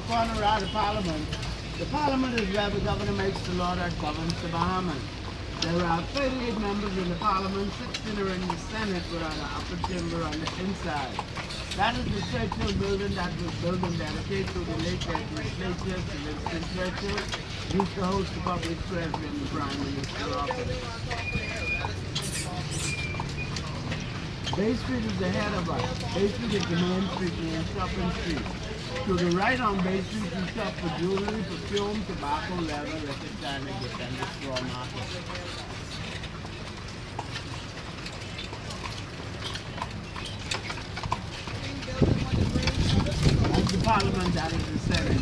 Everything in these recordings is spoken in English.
corner of the parliament is where the governor makes the law that governs the Bahamas. There are 38 members in the parliament, 16 are in the Senate, but on the upper chamber on the inside. That is the Churchill building that was built and dedicated to the late legislature, to Winston Churchill, used to host the public press in the Prime Minister's office. Bay Street is ahead of us. Bay Street is the main street, main shopping street. To the right on Bay Street, you shop for jewelry, perfume, tobacco, leather, record China, gift, and the straw market. That's the parliament, that is the Senate.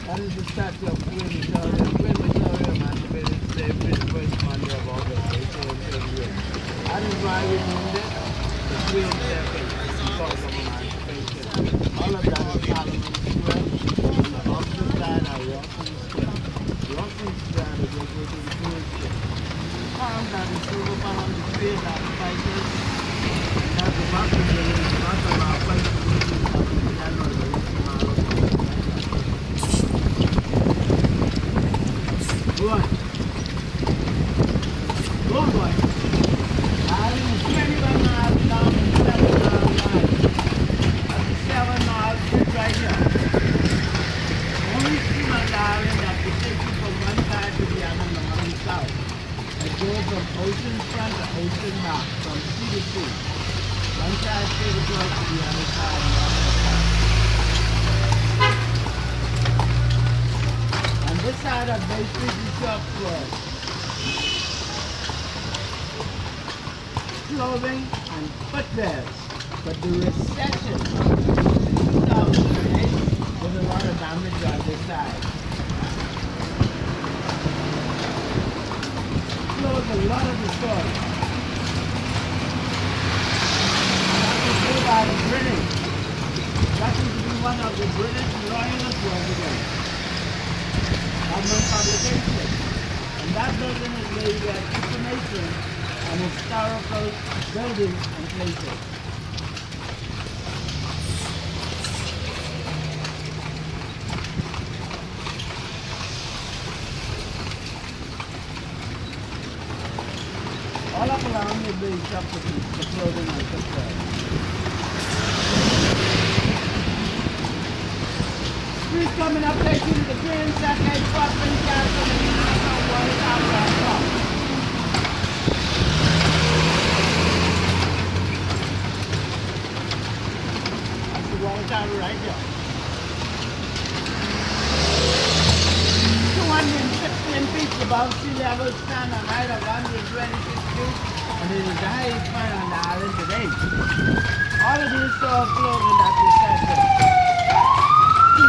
That is the statue of Queen Victoria. Queen Victoria emancipated slavery the first Monday of August, 1838. That is why we named it the Queen Circle, because of emancipation. All of that is Parliament Square. On the opposite side are Rawson Square. Rawson Square is equal to the Queen Square. Farm that is silver farm, the tree that is spices. And that's the bottom village, the bottom of our place of meeting of the general, the Go on. Go on, boy. I'm 21 miles down and 7 miles wide. That's a 7 mile street right here. Only street on the island that can take you from one side to the other, north and south. It goes from ocean front to ocean back, from sea to sea. One side straight across to the other side, north and south. This side of Bay Street is shop for clothing and footwear. But the recession in 2008 was a lot of damage on this side. Closed a lot of the stores. That was made by the British. That used to be one of the British royalist residents. Government publication. And that building is where you get information on historical buildings and places. All up around the big shop for clothing and footwear. Street coming up, take you to the train set, head crossing castle, and you know what it's out right now. That's the wrong tower right here. 216 feet above sea level, stand on height of 126 feet, and it is the highest point on the island today. All of these stores closed in that recession. 2008.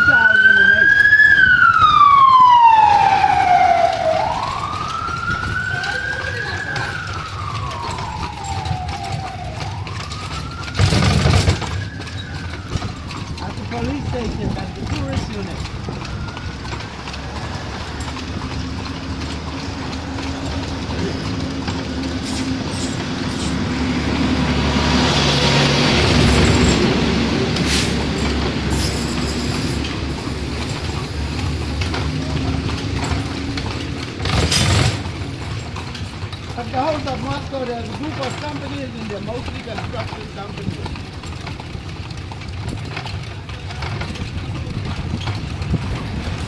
At the police station, that's the tourist unit. At the house of Moscow, there's a group of companies and they're mostly construction companies.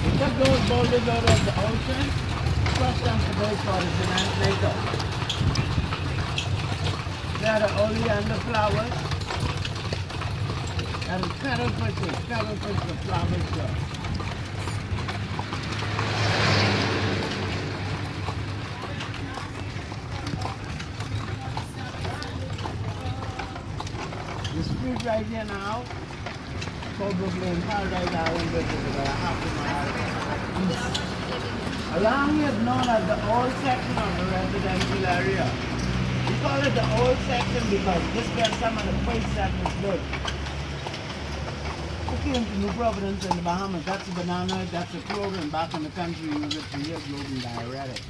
We took those boulders out of the ocean, crushed them to build for the cement later. They are the oleander flowers. And cattle fish, the flowers there. The street right here now, probably in Paradise Island, which is about a half a mile east. Along here is known as the old section of the residential area. We call it the old section because this is where some of the place that was built. We came to New Providence in the Bahamas. That's a banana, that's a clover, and back in the country we use it for ear globin diuretic.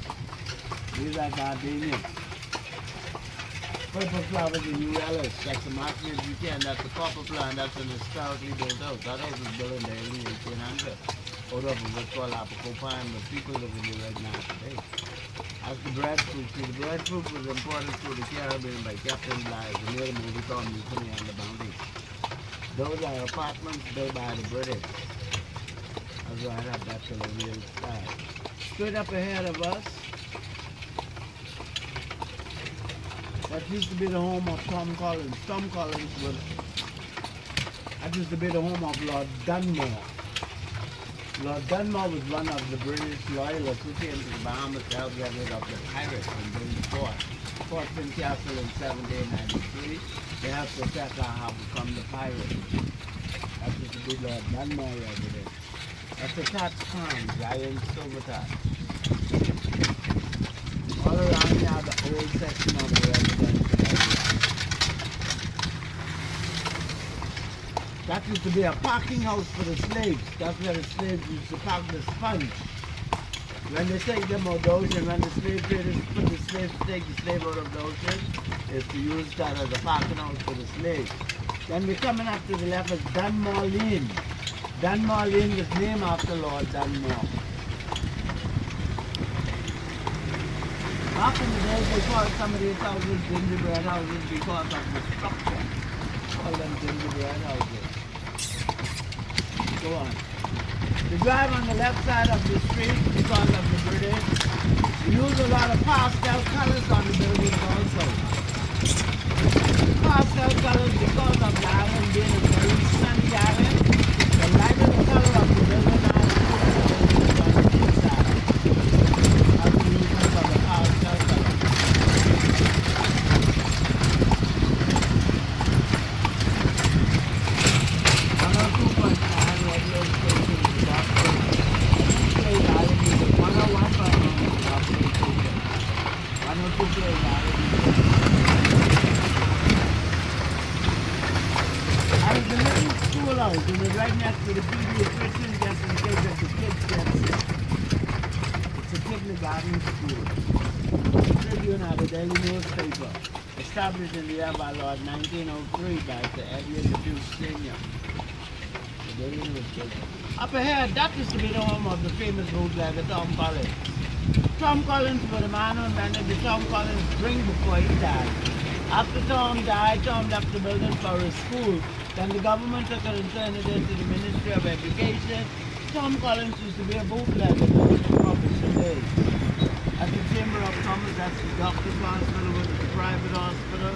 These are gardenias. Purple flowers in New Orleans. That's the Martin you can. That's the copper plant. That's an historically built house. That house was built in the early 1800s. Out of what's called Apico Pine, but people live in it right now today. As the breadfruit, see, the breadfruit was imported through the Caribbean by Captain Bligh. The made a movie called Mutiny on the Bounty. Those are apartments built by the British. That's why I have that colonial style. Straight up ahead of us, that used to be the home of Tom Collins. Tom Collins was, that used to be the home of Lord Dunmore. Lord Dunmore was one of the British loyalists who came to the Bahamas to help get rid of the pirates and build the fort. Fort Castle in 1793. They helped protect our harbor from the pirates. That used to be Lord Dunmore over there. That's the Tat's Farm, giant silver tat. All around here, the old section of the residential area. That used to be a parking house for the slaves. That's where the slaves used to park the sponge. When they take them out of the ocean, when the slave traders put the slaves, take the slave out of the ocean, is to use that as a parking house for the slaves. Then we're coming up to the left is Dunmore Lane. Dunmore Lane was named after Lord Dunmore. Back in the days, they called some of these houses gingerbread houses because of the structure. Call them gingerbread houses. Go on. The drive on the left side of the street because of the British. We use a lot of pastel colors on the buildings also. Pastel colors because of the island being a very sunny island. The lighter the color of the building on the building on the inside. That's the reason for the pastel color. 102.9 radio station is the gospel. Plays island music. 101.9 is the gospel station. 102 plays island music. I was the little schoolhouse and it's right next to the pediatrician just in case that the kids get sick. It's a kindergarten school. Tribune had a daily newspaper established in the year by Lord 1903 by Sir Edward the Duke Sr. The daily newspaper. Up ahead, that used to be the home of the famous bootlegger Tom Collins. Tom Collins was the man who invented the Tom Collins drink before he died. After Tom died, Tom left the building for his school. Then the government took it and turned it into the Ministry of Education. Tom Collins used to be a bootlegger during the Prohibition days. At the Chamber of Commerce, that's the doctor's hospital, which is a private hospital.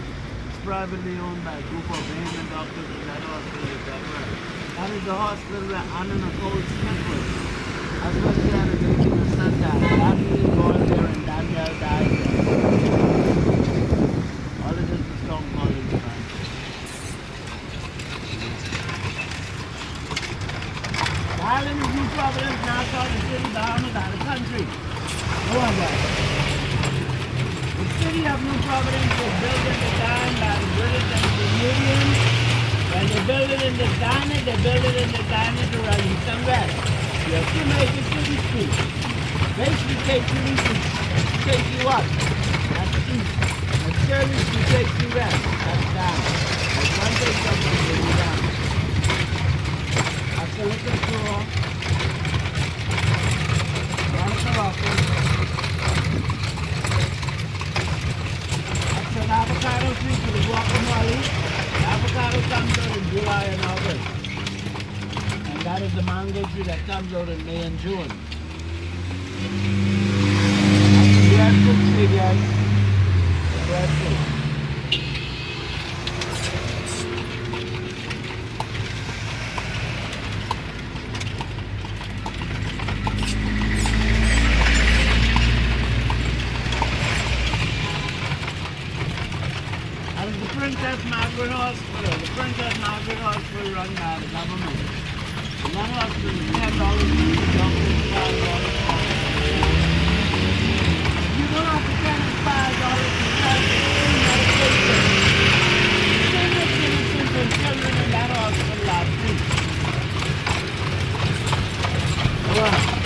It's privately owned by a group of Raymond doctors, and that hospital is that way. That is the hospital where Anna Nicole Smith was. As well as that is the son died. Daniel is born there and Daniel died there. All of this is Tom Collins, man. The island of New Providence now called the city Bahamas out of the country. Go on, guys. The city of New Providence was built at the time by the British and the Canadians. When they built it in the diner, they built it in the diner to run east and west. You have two major city streets. Basically takes you east and takes you up. That's east. And Shirley Street takes you west. That's down. That's one takes up and takes you down. That's a liquor store. Monica office. That's an avocado tree for the guacamole. The avocado comes out in July and August. And that is the mango tree that comes out in May and June. That's the breadfruit tree, guys. The breadfruit. Princess Margaret Hospital. The Princess Margaret Hospital run by the government. And that hospital is $10 for the doctors, $5 for you don't have to spend $5 to try to free medication. Senior citizens and children in that hospital are free. Wow.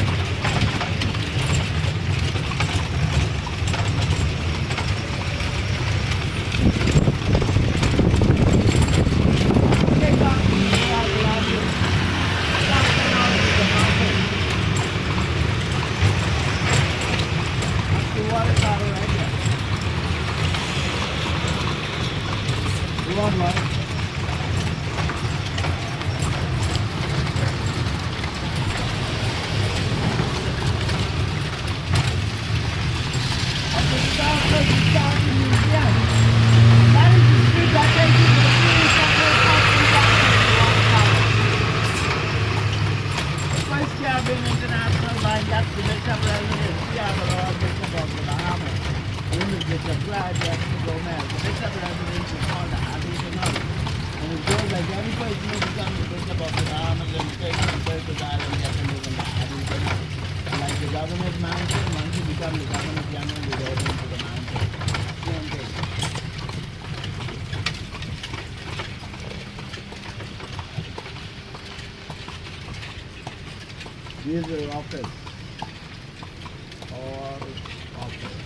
You want one? At the start of the starting museum, that is the street that takes you to the police that goes up and down to one tower. The first Caribbean International Line, that's the Bishop Residence, Seattle or Bishop of the Bahamas. When the Bishop flies, you have to go mad. The Bishop Residence is called the Addison House. And it goes like every person who becomes the Bishop of the Bahamas and takes from Turkish Island gets to live in the Addison House. Like the governor's mansion, once you become the governor general, you go into the mansion. Same thing. These are office or office.